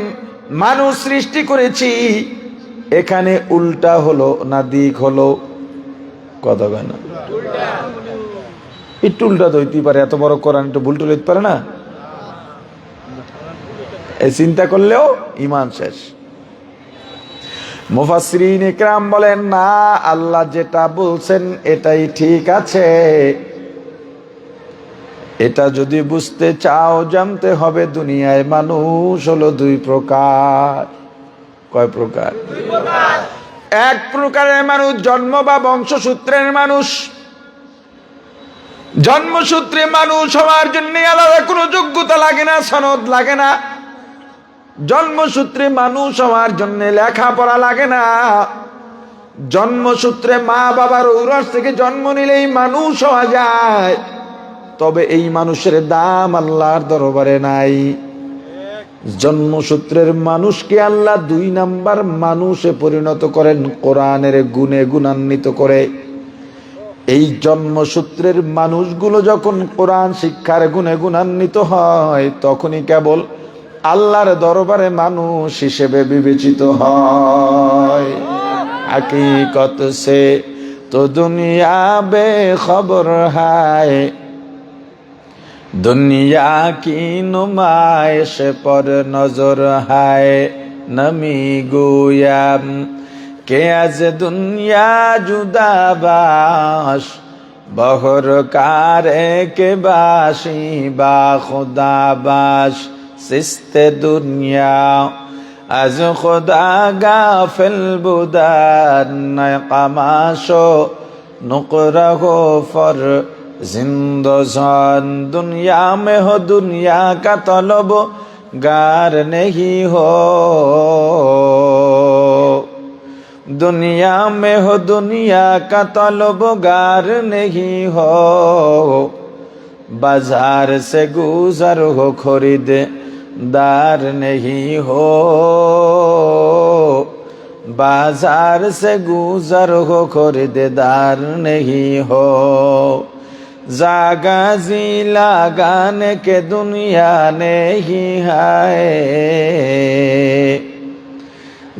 মানুষ সৃষ্টি করেছি। এখানে উল্টা হলো না দিক হলো? কথা কয় না, একটু উল্টা তো হইতেই পারে, এত বড় কোরআন একটু ভুল টুল হইতে পারে না? এই চিন্তা করলেও ঈমান শেষ। মুফাসসিরিন ইকরাম বলেন না, আল্লাহ যেটা বলছেন এটাই ঠিক আছে। এটা যদি বুঝতে চাও জানতে হবে দুনিয়ায় মানুষ হলো দুই প্রকার। কয় প্রকার? এক প্রকারের মানুষ জন্ম বা বংশসূত্রের মানুষ। জন্মসূত্রে মানুষ হওয়ার জন্য আলাদা কোনো যোগ্যতা লাগে না, সনদ লাগে না। জন্মসূত্রে মানুষ হওয়ার জন্য লেখাপড়া লাগে না। জন্মসূত্রে মা বাবার ঔরস থেকে জন্ম নিলেই মানুষ হওয়া যায়। তবে এই মানুষের দাম আল্লাহর দরবারে নাই। জন্মসূত্রের মানুষকে আল্লাহ 2 নাম্বার মানুষে পরিণত করেন, কোরআনের গুণে গুণান্বিত করে। এই জন্মসূত্রের মানুষগুলো যখন কোরআন শিক্ষার গুণে গুণান্বিত হয়, তখনই কেবল আল্লাহর দরবারে মানুষ হিসেবে বিবেচিত হয়। হकीकत से तो दुनिया बेखबर है, दुनिया की नुमाइश पर नजर है। नमी गोयाम के आज दुनिया जुदा बाश, बहर कारे के बाशी बा खुदा बाश। सिस्ते दुनिया از خدا غافل بودن، قماشو نقره فر زندگان। دنیا میں ہو دنیا کا طلب گار نہیں ہو، دنیا میں ہو دنیا کا طلب گار نہیں ہو، बाजार से गुजर हो खरीद दार नहीं हो, बाजार से गुजर हो खरीदार नहीं हो। जागा जी लगाने के दुनिया नहीं है,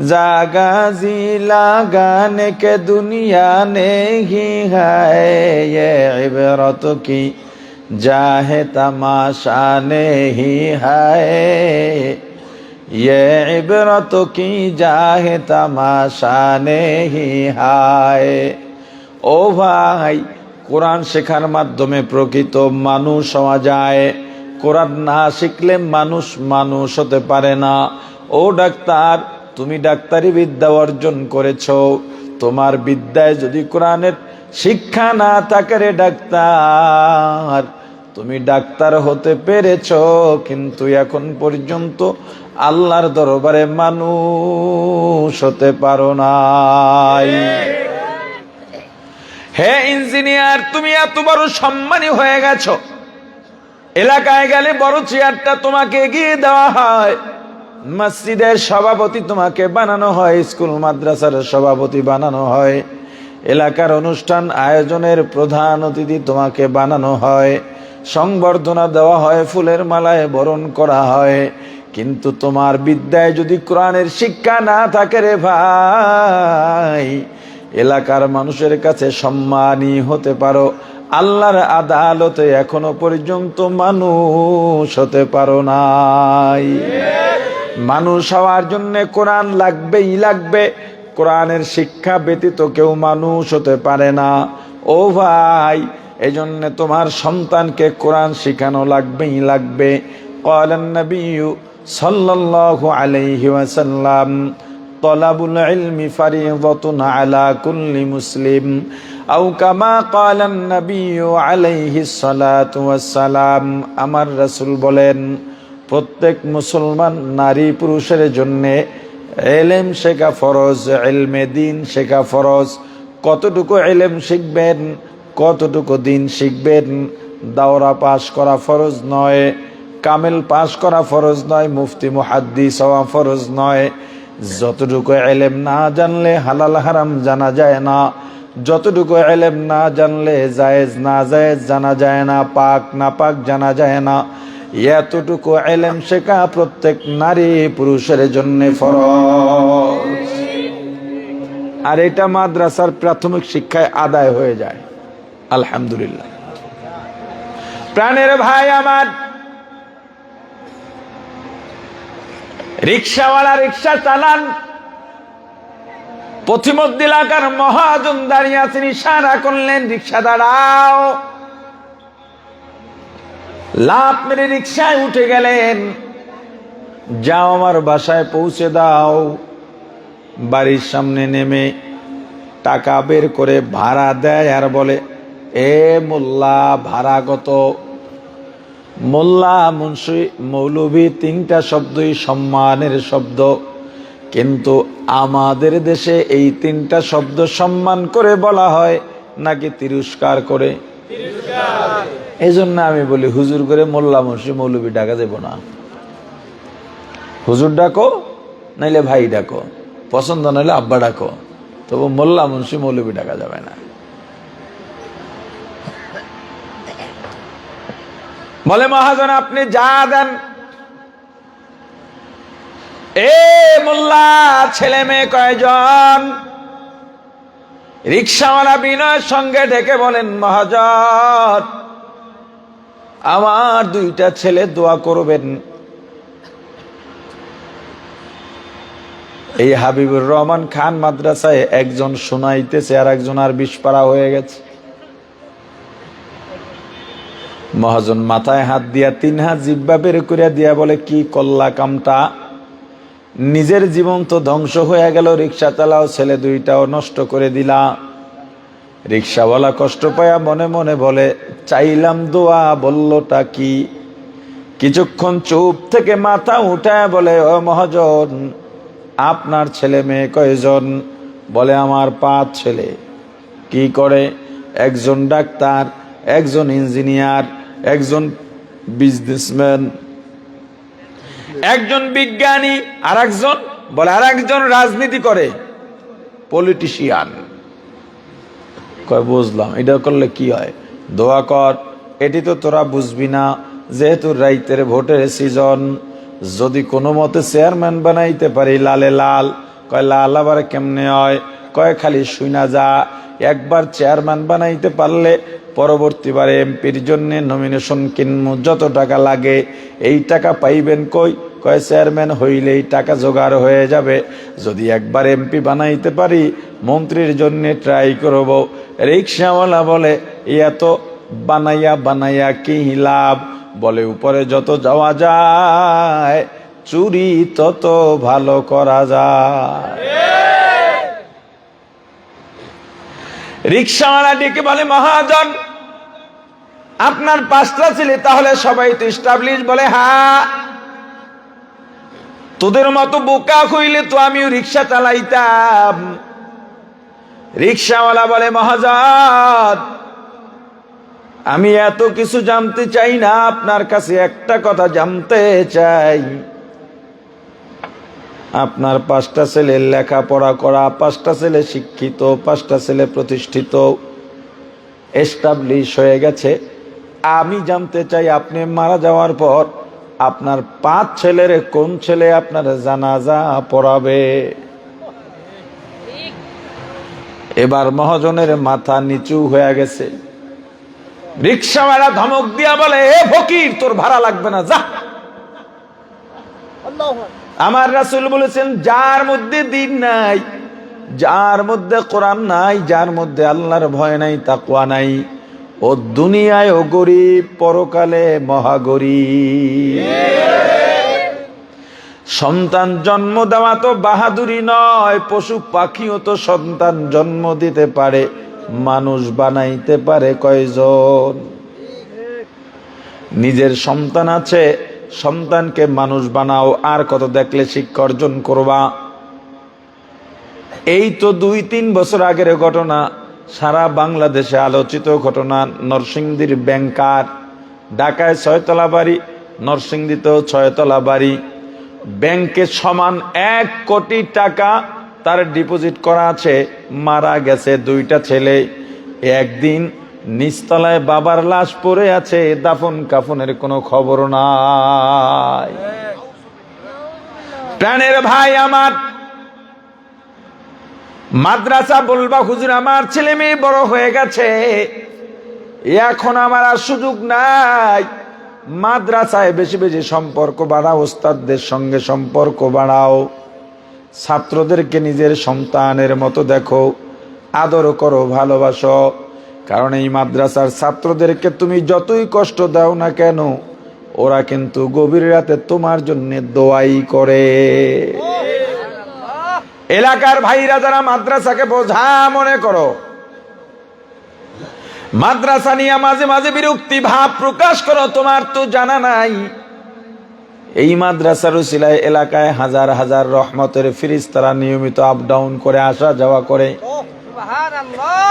जागा जी लगाने के दुनिया नहीं है। ये इबरत की जाहे तमाशा नहीं है, ये इबरत की जाहे तमाशा नहीं है। ও ভাই, কোরআন শেখার মাধ্যমে প্রকৃত মানুষ হওয়া যায়। কোরআন না শিখলে মানুষ মানুষ হতে পারে না। ও ডাক্তার, তুমি ডাক্তারি বিদ্যা অর্জন করেছো, তোমার বিদ্যায় যদি কোরআনের শিক্ষা না থাকে রে ডাক্তার, তুমি ডাক্তার হতে পেরেছো কিন্তু এখন পর্যন্ত আল্লাহর দরবারে মানুষ হতে পারো নাই। হে ইঞ্জিনিয়ার, তুমি এত বড় সম্মানী হয়ে গেছো, এলাকায় গেলে বড় চেয়ারটা তোমাকে এগিয়ে দেওয়া হয়, মসজিদের সভাপতি তোমাকে বানানো হয়, স্কুল মাদ্রাসার সভাপতি বানানো হয়, এলাকার অনুষ্ঠান আয়োজনের প্রধান অতিথি তোমাকে বানানো হয়, সংবর্ধনা দেওয়া হয়, ফুলের মালায় বরণ করা হয়। কিন্তু তোমার বিদ্যায় যদি কোরআনের শিক্ষা না থাকে রে ভাই, এলাকার মানুষের কাছে সম্মানী হতে পারো, আল্লাহর আদালতে এখনো পর্যন্ত মানুষ হতে পারো নাই। মানুষ হওয়ার জন্য কোরআন লাগবেই লাগবে, কোরআনের শিক্ষা ব্যতীত কেউ মানুষ হতে পারে না। ও ভাই, এজন্য তোমার সন্তানকে কোরআন শিখানো লাগবেই লাগবে। ক্বালান নবী সাল্লাল্লাহু আলাইহি ওয়াসাল্লাম, তালাবুল ইলমি ফারিদাতুন আলা কুল্লি মুসলিম আও কামা ক্বালান নবিয়্যু আলাইহিস সালাতু ওয়াস সালাম। আমার রাসূল বলেন, প্রত্যেক মুসলমান নারী পুরুষের জন্য ইলম শেখা ফরজ, ইলমে দ্বীন শেখা ফরজ। কতটুকু ইলম শিখবেন, কতটুকু দ্বীন শিখবেন, দাওরা পাশ করা ফরজ নয়, কামেল পাশ করা ফরজ নয়, মুফতি মুহাদ্দিস হওয়া ফরজ নয়। যতটুকু ইলম না জানলে হালাল হারাম জানা যায় না, যতটুকু ইলম না জানলে জায়েজ না জায়েজ জানা যায় না, পাক না পাক জানা যায় না, এতটুকু ইলম শেখা প্রত্যেক নারী পুরুষের জন্য ফরজ। আর এটা মাদ্রাসার প্রাথমিক শিক্ষায় আদায় হয়ে যায়, আলহামদুলিল্লাহ। প্রাণের ভাই আমার, রিক্সাওয়ালা রিক্সা চালান, পথিমধ্যে এলাকার মহাজন দাঁড়িয়ে আছেন, ইশারা করলেন রিক্সা দাঁড়াও। লাফ মেরে রিক্সায় উঠে গেলেন, যাও আমার বাসায় পৌঁছে দাও। বাড়ির সামনে নেমে টাকা বের করে ভাড়া দেয় আর বলে, এ মোল্লা ভাড়া কত? মোল্লা, মুন্সি, মৌলভী তিনটা শব্দই সম্মানের শব্দ, কিন্তু আমাদের দেশে এই তিনটা শব্দ সম্মান করে বলা হয় নাকি তিরস্কার করে? এই জন্য আমি বলি, হুজুর করে মোল্লা মুন্সি মৌলভী ডাকা যাব না। হুজুর ডাকো, নাইলে ভাই ডাকো, পছন্দ নাইলে আব্বা ডাকো, তবু মোল্লা মুন্সি মৌলভী ডাকা যাবে না। বলে, মহাজন আপনি যা দেন। এ মোল্লা, ছেলে মেয়ে কয়জন? রিক্সাওয়ালা বিনয়ের সঙ্গে ডেকে বলেন, মহাজন আমার দুইটা ছেলে, দোয়া করবেন। এই হাবিবুর রহমান খান মাদ্রাসায় একজন শোনাইতেছে আর একজন আর 20 পারা হয়ে গেছে। মহাজন মাথায় হাত দিয়া 3 হাত জিব্বা বের করিয়া দিয়া বলে, কি করলা কামটা? নিজের জীবন তো ধ্বংস হয়ে গেল, রিক্সা চালাও, ছেলে দুইটাও নষ্ট করে দিলা। রিক্সাওয়ালা কষ্ট পায়া মনে মনে বলে, চাইলাম দোয়া, বললোটা কি? কিছুক্ষণ চুপ থেকে মাথা উঠায় বলে, ও মহাজন আপনার ছেলে মেয়ে কয়জন? বলে, আমার 5 ছেলে। কি করে? একজন ডাক্তার, একজন ইঞ্জিনিয়ার, একজন বিজনেসম্যান, একজন বিজ্ঞানী, আর একজন বলে আর একজন রাজনীতি করে, পলিটিশিয়ান। কয় বুঝলাম, এটা করলে কি হয়? দোয়া কর। এটি তো তোরা বুঝবি না, যেহেতু রাইতের ভোটের সিজন, যদি কোনো মতে চেয়ারম্যান বানাইতে পারি লালে লাল। কয় লাল আবার কেমনে হয়? কয় খালি শুনা যা, একবার চেয়ারম্যান বানাইতে পারলে পরবর্তীবারে এমপির জন্য নমিনেশন কিনবো, যত টাকা লাগে এই টাকা পাইবেন কই? কয় চেয়ারম্যান হইলেই টাকা জোগাড় হয়ে যাবে। যদি একবার এমপি বানাইতে পারি, মন্ত্রীর জন্য ট্রাই করব। রিক্সাওয়ালা বলে, এত বানাইয়া বানাইয়া কি লাভ? বলে, উপরে যত যাওয়া যায়, চুরি তত ভালো করা যায়। রিক্সাওয়ালা ডেকে বলে, মহাজন আপনার 5টা ছেলে, তাহলে সবাই তো এস্টাবলিশ? বলে, হ্যাঁ। তোদের মতো বোকা হইলে তো আমিও রিক্সা চালাইতাম। রিক্সাওয়ালা বলে, মহাজন আমি এত কিছু জানতে চাই না, আপনার কাছে একটা কথা জানতে চাই। আপনার 5টা ছেলে লেখাপড়া করা, 5টা ছেলে শিক্ষিত, 5টা ছেলে প্রতিষ্ঠিত, এস্টাবলিশ হয়ে গেছে। আমি জানতে চাই আপনি মারা যাওয়ার পর আপনার 5 ছেলের কোন ছেলে আপনার জানাজা পড়াবে? এবার মহাজনের মাথা নিচু হয়ে গেছে। রিক্সাওয়ালা ধমক দিয়া বলে, এ ফকির, তোর ভাড়া লাগবে না, যা। আমার রাসূল বলেছেন, যার মধ্যে দ্বীন নাই, যার মধ্যে কোরআন নাই, যার মধ্যে আল্লাহর ভয় নাই, তাকওয়া নাই, ও দুনিয়ায় ও গরিব, পরকালে মহাগরিব। সন্তান জন্ম দেওয়া তো বাহাদুরি নয়, পশু পাখিও তো সন্তান জন্ম দিতে পারে, মানুষ বানাইতে পারে কয়জন? নিজের সন্তান আছে, সন্তানকে মানুষ বানাও, আর কত দেখলে শিক্ষা অর্জন করবা? এই তো 2-3 বছর আগের ঘটনা, সারা বাংলাদেশে আলোচিত ঘটনা। নরসিংদীর ব্যাংকার, ঢাকায় 6 তলা বাড়ি, নরসিংদীতেও 6 তলা বাড়ি, ব্যাংকে সমান 1 কোটি টাকা তার ডিপোজিট করা আছে। মারা গেছে 2টা ছেলে। একদিন নিচতলায় বাবার লাশ পড়ে আছে, দাফন কাফনের কোনো খবর নাই। প্রাণের ভাই আমার, মাদ্রাসা বলবা হুজুর আমার ছেলে মেয়ে বড় হয়ে গেছে, এখন আমার আর সুযোগ নাই। মাদ্রাসায় বেশি বেশি সম্পর্ক বাড়াও, ওস্তাদদের সঙ্গে সম্পর্ক বাড়াও, ছাত্রদেরকে নিজের সন্তানের মতো দেখো, আদর করো, ভালোবাসো। কারণ এই মাদ্রাসার ছাত্রদেরকে তুমি যতই কষ্ট দাও না কেন, ওরা কিন্তু গভীর রাতে তোমার জন্য দোয়াই করে। এলাকার ভাইরা যারা মাদ্রাসাকে বোঝা মনে করো, মাদ্রাসা নিয়ে মাঝে মাঝে বিরক্তি ভাব প্রকাশ করো, তোমার তো জানা নাই এই মাদ্রাসার উসিলায় এলাকায় হাজার হাজার রহমতের ফেরেশতারা নিয়মিত আপ ডাউন করে, আসা যাওয়া করে।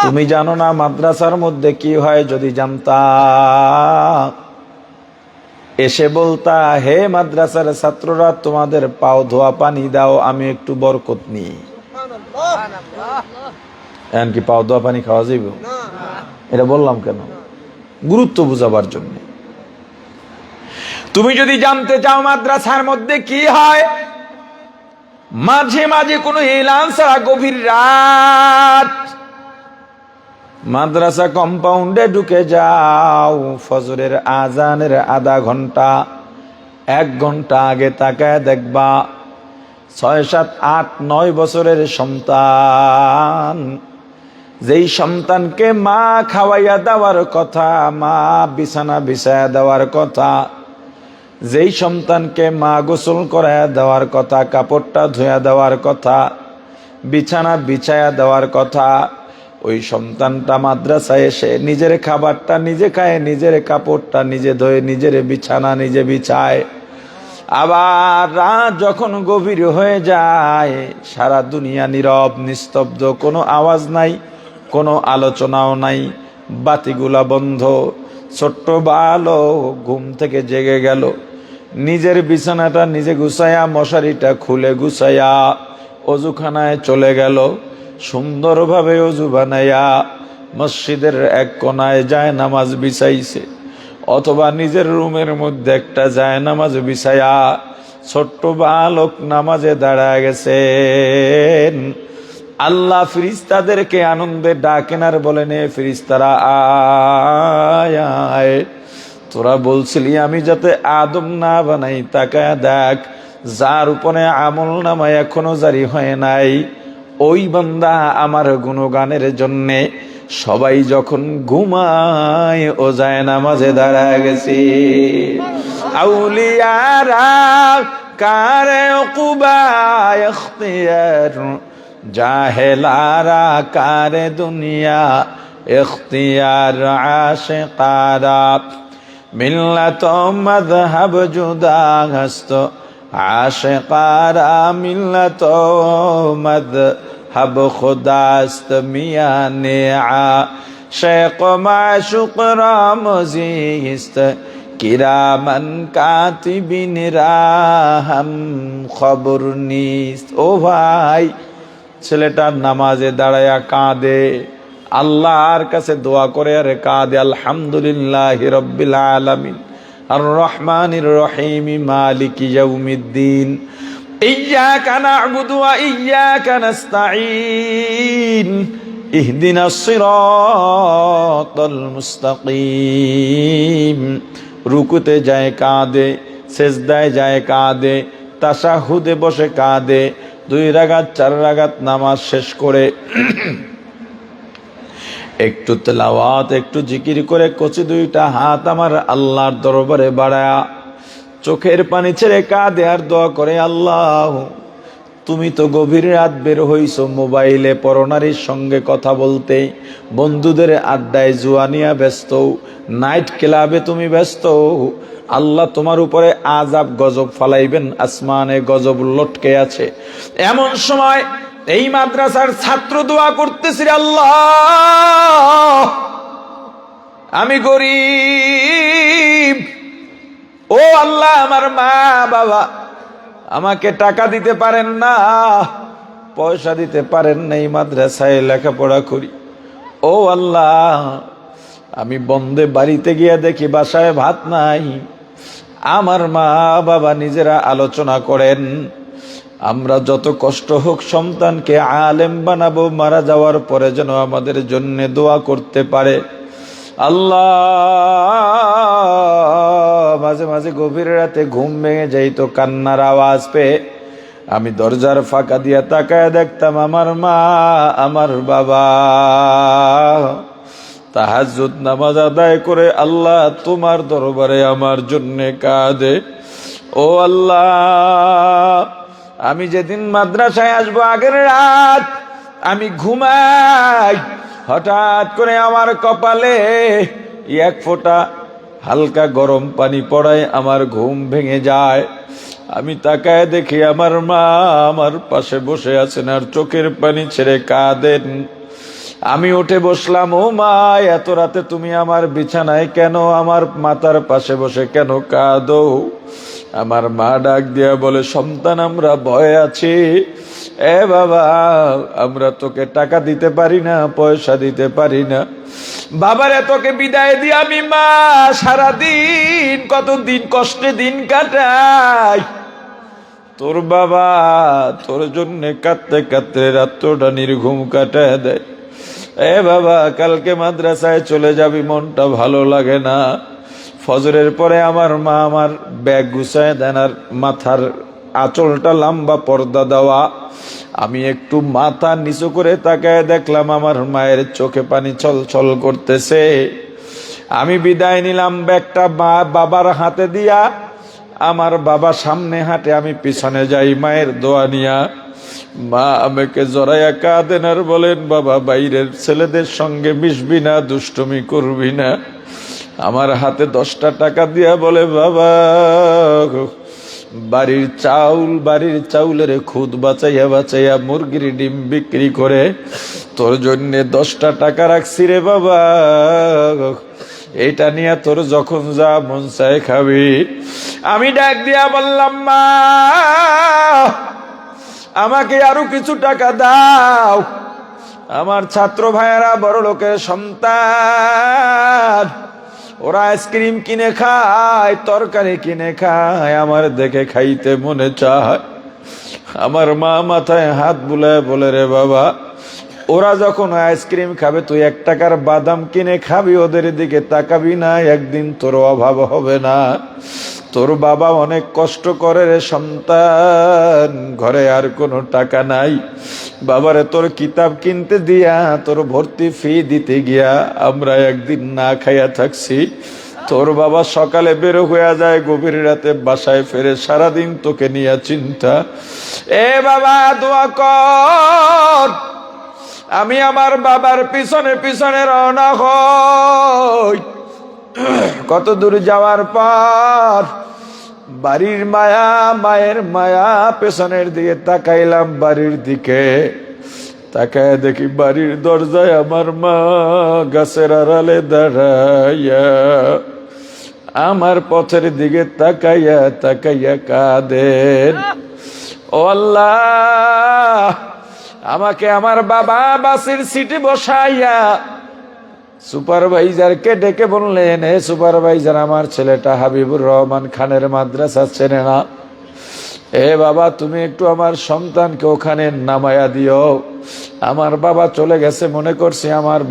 তুমি জানো না মাদ্রাসার মধ্যে কি হয়? যদি জানতা, এসে বলতা, হে মাদ্রাসার ছাত্ররা, তোমাদের পাও ধোয়া পানি দাও, আমি একটু বরকত নিই। এমনকি পাও ধোয়া পানি খাওয়া যাইব? এটা বললাম কেন? গুরুত্ব বুঝাবার জন্য। তুমি যদি জানতে চাও মাদ্রাসার মধ্যে কি হয়, মাঝে মাঝে কোনো এলান ছাড়া গভীর রাত মাদ্রাসা কম্পাউন্ডে ঢুকে যাও, ফজরের আজানের আধা ঘন্টা 1 ঘন্টা আগে তাকায় দেখবা 6, 7, 8, 9 বছরের সন্তান, যেই সন্তানকে মা খাওয়াইয়া দেওয়ার কথা, মা বিছানা বিছায়া দেওয়ার কথা, যেই সন্তানকে মা গোসল করায়া দেওয়ার কথা, কাপড়টা ধুয়া দেওয়ার কথা, বিছানা বিছায়া দেওয়ার কথা, ওই সন্তানটা মাদ্রাসায় এসে নিজের খাবারটা নিজে খায়, নিজের কাপড়টা নিজে ধোয়, নিজের বিছানা নিজে বিছায়। আবার রাত যখন গভীর হয়ে যায়, সারা দুনিয়া নীরব নিস্তব্ধ, কোনো আওয়াজ নাই, কোনো আলোচনাও নাই, বাতিগুলা বন্ধ, ছোট্ট বালক ঘুম থেকে জেগে গেল, নিজের বিছানাটা নিজে গুছায়া, মশারিটা খুলে গুছায়া অজুখানায় চলে গেল, সুন্দরভাবে অজু বানাইয়া মসজিদের এক কোনায় যায় নামাজ বিছাইছে, অথবা নিজের রুমের মধ্যে একটা যায় নামাজ বিছায়া ছোট্ট বালক নামাজে দাঁড়ায় গেছেন। আল্লাহ ফেরেশতাদেরকে আনন্দে ডাকেন আর বলেন, এ ফেরেশতারা আয় আয়, তোরা বলছিলি আমি যাতে আদম না বানাই, তাকায় দেখ যার উপরে আমল নামা এখনো জারি হয় নাই, ওই বান্দা আমার গুণগানের জন্যে সবাই যখন ঘুমায় ও যায় নামাজে দাঁড়ায় গেছে। আউলিয়ারা কারে উকুবা ইখতিয়ার, জাহেলারা কারে দুনিয়া ইখতিয়ার, আশিকারা মিল্লাত মাযহাব জুদা হস্ত, আশিকারা মিল্লাত মাযহাব খুদাস্ত, মিয়ানে আশিক মাশুক রামজিস্ত, কিরামান কাতিবিন রাহাম খবর নিস্ত। ও ভাই, ছেলেটার নামাজে দাঁড়ায়া কাঁদে, আল্লাহর কাছে দোয়া করে আর কাঁদে, আলহামদুলিল্লাহি রাব্বিল আলামিন আর রহমানির রহিম মালিকি ইয়াউমিদ্দিন, ইয়্যাকা না'বুদু ওয়া ইয়্যাকা নাস্তাঈন, ইহদিনাস সিরাতাল মুস্তাকিম। রুকুতে যায় কাঁদে, সেজদায় যায় কাঁদে, তাশাহুদে বসে কাঁদে, 2 রাকাত 4 রাকাত নামাজ শেষ করে একটু তেলাওয়াত, একটু জিকির করে কচি 2টা হাত আমার আল্লাহর দরবারে বাড়ায়া চোখের পানি ছেড়ে কাঁদে আর দোয়া করে, আল্লাহ তুমি তো গভীর রাত বের হইছো মোবাইলে পরনারীর সঙ্গে কথা বলতে, বন্ধুদের আড্ডায় জুয়ানিয়া ব্যস্ত, নাইট ক্লাবে তুমি ব্যস্ত। আল্লাহ তোমার উপরে আযাব গজব ফালাইবেন, আসমানে গজব লটকে আছে। এমন সময় এই মাদ্রাসার ছাত্র দোয়া করতেছি, আল্লাহ আমি গরিব, ও আল্লাহ আমার মা বাবা আমাকে টাকা দিতে পারেন না, পয়সা দিতে পারেন না, এই মাদ্রাসায় লেখাপড়া করি। ও আল্লাহ আমি বন্ধে বাড়িতে গিয়ে দেখি বাসায় ভাত নাই। আমার মা বাবা নিজেরা আলোচনা করেন, আমরা যত কষ্ট হোক সন্তানকে আলেম বানাবো, মারা যাওয়ার পরে যেন আমাদের জন্য দোয়া করতে পারে। আল্লাহ মাঝে মাঝে গভীর রাতে ঘুম ভেঙে যাইতো কান্নার আওয়াজ পেয়ে। আমি দরজার ফাঁকা দিয়া তাকায় দেখতাম আমার মা আমার বাবা তাহাজ্জুদ নামাজ আদায় করে আল্লাহ তোমার দরবারে আমার জন্য কাঁদে। ও আল্লাহ আমি যেদিন মাদ্রাসায় আসবো আগের রাত আমি ঘুমাই, হঠাৎ করে আমার কপালে এক ফোঁটা হালকা গরম পানি পড়ায়, আমার ঘুম ভেঙে যায়। আমি তাকায় দেখি আমার মা আমার পাশে বসে আছেন আর চোখের পানি ছেড়ে কাঁদেন। আমি উঠে বসলাম, ও মা এত রাতে তুমি আমার বিছানায় কেন, আমার মাথার পাশে বসে কেন কাঁদো? আমার মা ডাক দিয়া বলে, সন্তান আমরা ভয়ে আছি। এ বাবা আমরা তোকে টাকা দিতে পারি না, পয়সা দিতে পারি না। বাবারে তোকে বিদায় দিয়ে আমি মা সারাদিন কতদিন কষ্টে দিন কাটাই, তোর বাবা তোর জন্য কাঁদতে কাঁদতে রাত্রটা নির্ঘুম কাটায় দেয়। এ বাবা কালকে মাদ্রাসায় চলে যাবি, মনটা ভালো লাগে না। ফজরের পরে আমার মা আমার ব্যাগ গুছায় দেন আর মাথার আঁচলটা লম্বা পর্দা দেওয়া। আমি একটু মাথা নিচু করে তাকায় দেখলাম আমার মায়ের চোখে পানি ছল ছল করতেছে। আমি বিদায় নিলাম ব্যাগটা বাবার হাতে দিয়া। আমার বাবা সামনে হাঁটে, আমি পিছনে যাই মায়ের দোয়া নিয়া। মা আমাকে জড়াইয়া কাঁদেন আর বলেন, বাবা বাইরের ছেলেদের সঙ্গে মিশবি না, দুষ্টুমি করবি না। আমার হাতে 10টা টাকা দিয়া বলে, বাবা বাড়ির চাউলের খুদ বাঁচাইয়া বাঁচাইয়া মুরগির ডিম বিক্রি করে তোর জন্য 10টা টাকা রাখছি রে বাবা, এটা নিয়ে তোর যখন যা মন চায় খাবি। আমি ডাক দিয়া বললাম, মা আমাকে আরো কিছু টাকা দাও। আমার ছাত্র ভাইয়েরা বড় লোকের সন্তান, ওরা আইসক্রিম কিনে খায়, তরকারি কিনে খায়, আমার দেখে খাইতে মনে চায়। আমার মা মাথায় হাত বুলায় বলে, রে বাবা ওরা যখন আইসক্রিম খাবে তুই 1 টাকার বাদাম কিনে খাবি, ওদের দিকে তাকাবি না, একদিন তোর অভাব হবে না। তোর বাবা অনেক কষ্ট করে রে সন্তান, ঘরে আর কোনো টাকা নাই। বাবারে তোর কিতাব কিনতে দিয়া, তোর ভর্তি ফি দিতে গিয়া আমরা একদিন না খাইয়া থাকছি। তোর বাবা সকালে বের হয়ে যায়, গভীর রাতে বাসায় ফেরে, সারাদিন তোকে নিয়ে চিন্তা। এ বাবা দোয়া কর, আমি আমার বাবার পিছনে পিছনে রওনা হই। কত দূর যাওয়ার পর বাড়ির মায়া, মায়ের মায়া, পেছনের দিকে তাকাইলাম, বাড়ির দিকে তাকায় দেখি বাড়ির দরজায় আমার মা গাছের আড়ালে দাঁড়াইয়া আমার পথের দিকে তাকাইয়া তাকাইয়া কাঁদেন। ও আল্লাহ আমাকে আমার বাবা বাসের সিটে বসাইয়া সুপারভাইজারকে ডেকে বললেন, হে সুপারভাইজার আমার ছেলেটা হাবিবুর রহমান খানের মাদ্রাসা চেনে না, এ বাবা তুমি একটু আমার সন্তানকে ওখানে নামায়া দিও। আমার বাবা চলে গেছে, মনে করছি আমার